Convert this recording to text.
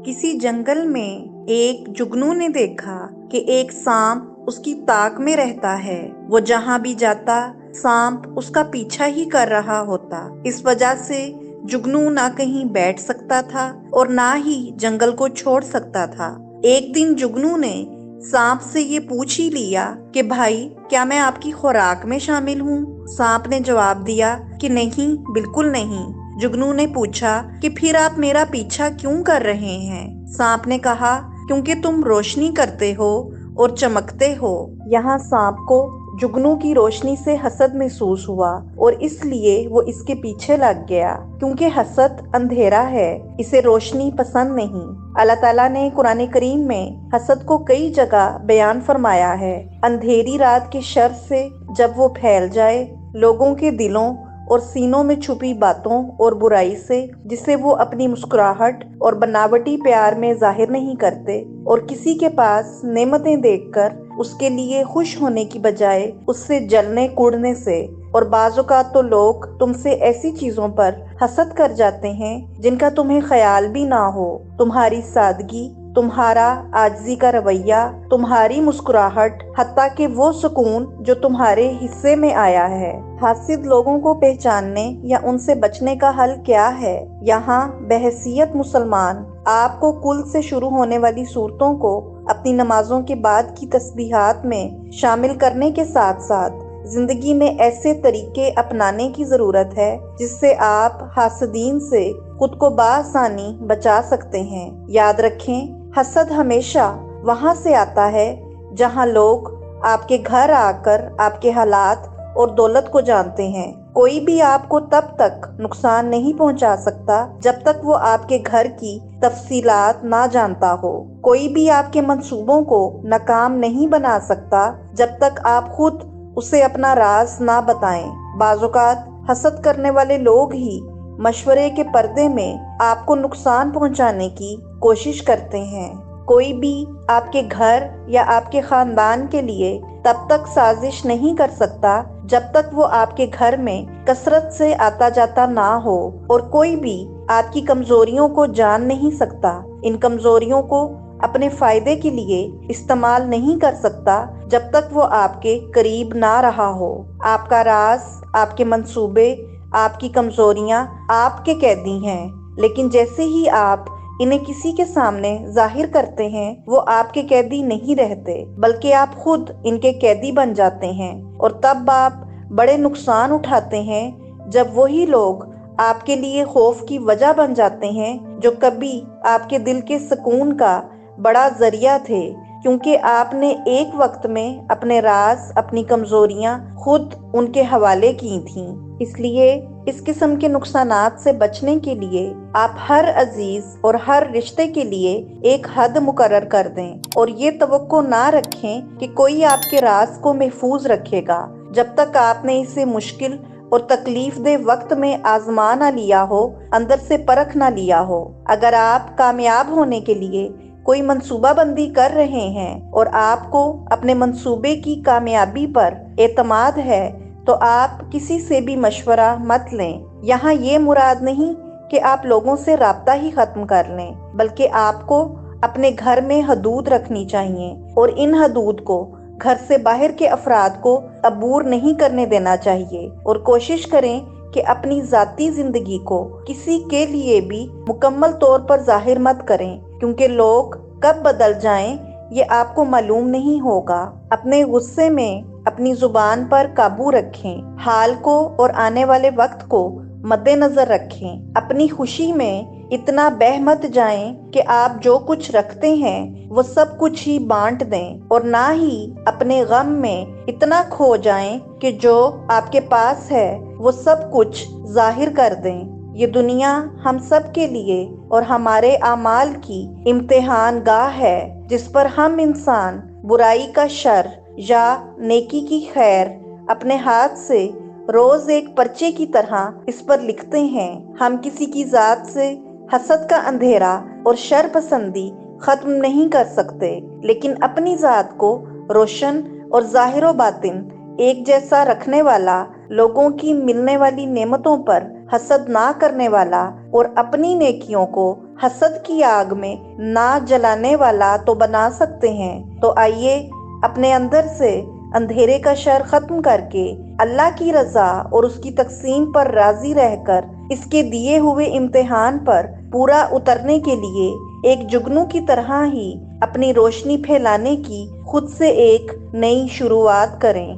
किसी जंगल में एक जुगनू ने देखा कि एक सांप उसकी ताक में रहता है। वो जहाँ भी जाता सांप उसका पीछा ही कर रहा होता। इस वजह से जुगनू ना कहीं बैठ सकता था और ना ही जंगल को छोड़ सकता था। एक दिन जुगनू ने सांप से ये पूछ ही लिया कि भाई, क्या मैं आपकी खुराक में शामिल हूँ? सांप ने जवाब दिया कि नहीं, बिल्कुल नहीं। जुगनू ने पूछा कि फिर आप मेरा पीछा क्यों कर रहे हैं? सांप ने कहा, क्योंकि तुम रोशनी करते हो और चमकते हो। यहाँ सांप को जुगनू की रोशनी से हसद महसूस हुआ और इसलिए वो इसके पीछे लग गया, क्योंकि हसद अंधेरा है, इसे रोशनी पसंद नहीं। अल्लाह ताला ने कुरान करीम में हसद को कई जगह बयान फरमाया है। अंधेरी रात के शर से जब वो फैल जाए, लोगों के दिलों और सीनों में छुपी बातों और बुराई से, जिसे वो अपनी मुस्कुराहट और बनावटी प्यार में जाहिर नहीं करते, और किसी के पास नेमतें देखकर उसके लिए खुश होने की बजाय उससे जलने कूड़ने से। और बाज़-औक़ात तो लोग तुमसे ऐसी चीजों पर हसद कर जाते हैं जिनका तुम्हें ख्याल भी ना हो। तुम्हारी सादगी, तुम्हारा आजिज़ी का रवैया, तुम्हारी मुस्कुराहट, हत्ता कि वो सुकून जो तुम्हारे हिस्से में आया है। हासिद लोगों को पहचानने या उनसे बचने का हल क्या है? यहाँ बहैसियत मुसलमान आपको कुल से शुरू होने वाली सूरतों को अपनी नमाजों के बाद की तस्बीहात में शामिल करने के साथ साथ जिंदगी में ऐसे तरीके अपनाने की जरूरत है जिससे आप हासदीन से खुद को बासानी बचा सकते हैं। याद रखें, हसद हमेशा वहां से आता है जहां लोग आपके घर आकर आपके हालात और दौलत को जानते हैं। कोई भी आपको तब तक नुकसान नहीं पहुंचा सकता जब तक वो आपके घर की तफसीलात ना जानता हो। कोई भी आपके मंसूबों को नाकाम नहीं बना सकता जब तक आप खुद उसे अपना राज ना बताएं। बाज़-औक़ात हसद करने वाले लोग ही मशवरे के पर्दे में आपको नुकसान पहुंचाने की कोशिश करते हैं। कोई भी आपके घर या आपके खानदान के लिए तब तक साजिश नहीं कर सकता जब तक वो आपके घर में कसरत से आता जाता ना हो, और कोई भी आपकी कमजोरियों को जान नहीं सकता, इन कमजोरियों को अपने फायदे के लिए इस्तेमाल नहीं कर सकता जब तक वो आपके करीब ना रहा हो। आपका राज, आपके मंसूबे, आपकी कमजोरियां आपके कैदी हैं, लेकिन जैसे ही आप इन्हें किसी के सामने जाहिर करते हैं, वो आपके कैदी नहीं रहते, बल्कि आप खुद इनके कैदी बन जाते हैं। और तब आप बड़े नुकसान उठाते हैं जब वही लोग आपके लिए खौफ की वजह बन जाते हैं जो कभी आपके दिल के सुकून का बड़ा जरिया थे, क्योंकि आपने एक वक्त में अपने राज, अपनी कमजोरियां खुद उनके हवाले की थीं। इसलिए इस किस्म के नुकसानात से बचने के लिए आप हर अजीज और हर रिश्ते के लिए एक हद मुकर्रर कर दें, और ये तवक्को ना रखें कि कोई आपके राज को महफूज रखेगा जब तक आपने इसे मुश्किल और तकलीफ दे वक्त में आजमा ना लिया हो, अंदर से परख ना लिया हो। अगर आप कामयाब होने के लिए कोई मंसूबा बंदी कर रहे हैं और आपको अपने मंसूबे की कामयाबी पर एतमाद है, तो आप किसी से भी मशवरा मत लें। यहाँ ये मुराद नहीं कि आप लोगों से राब्ता ही खत्म कर लें, बल्कि आपको अपने घर में हदूद रखनी चाहिए, और इन हदूद को घर से बाहर के अफराद को अबूर नहीं करने देना चाहिए। और कोशिश करें कि अपनी जाती जिंदगी को किसी के लिए भी मुकम्मल तौर पर जाहिर मत करें, क्योंकि लोग कब बदल जाएं ये आपको मालूम नहीं होगा। अपने गुस्से में अपनी जुबान पर काबू रखें, हाल को और आने वाले वक्त को मद्देनजर रखें। अपनी खुशी में इतना बह मत जाएं कि आप जो कुछ रखते हैं वो सब कुछ ही बांट दें, और ना ही अपने गम में इतना खो जाएं कि जो आपके पास है वो सब कुछ जाहिर कर दें। ये दुनिया हम सब के लिए और हमारे आमाल की इम्तिहान गाह है, जिस पर हम इंसान बुराई का शर या नेकी की खैर अपने हाथ से रोज एक पर्चे की तरह इस पर लिखते हैं। हम किसी की जात से हसद का अंधेरा और शर पसंदी खत्म नहीं कर सकते, लेकिन अपनी जात को रोशन और जाहिर बातिन एक जैसा रखने वाला, लोगों की मिलने वाली नेमतों पर हसद ना करने वाला और अपनी नेकियों को حسد کی آگ میں نہ جلانے والا تو بنا سکتے ہیں، تو آئیے اپنے اندر سے اندھیرے کا شر ختم کر کے اللہ کی رضا اور اس کی تقسیم پر راضی رہ کر اس کے دیے ہوئے امتحان پر پورا اترنے کے لیے ایک جگنو کی طرح ہی اپنی روشنی پھیلانے کی خود سے ایک نئی شروعات کریں۔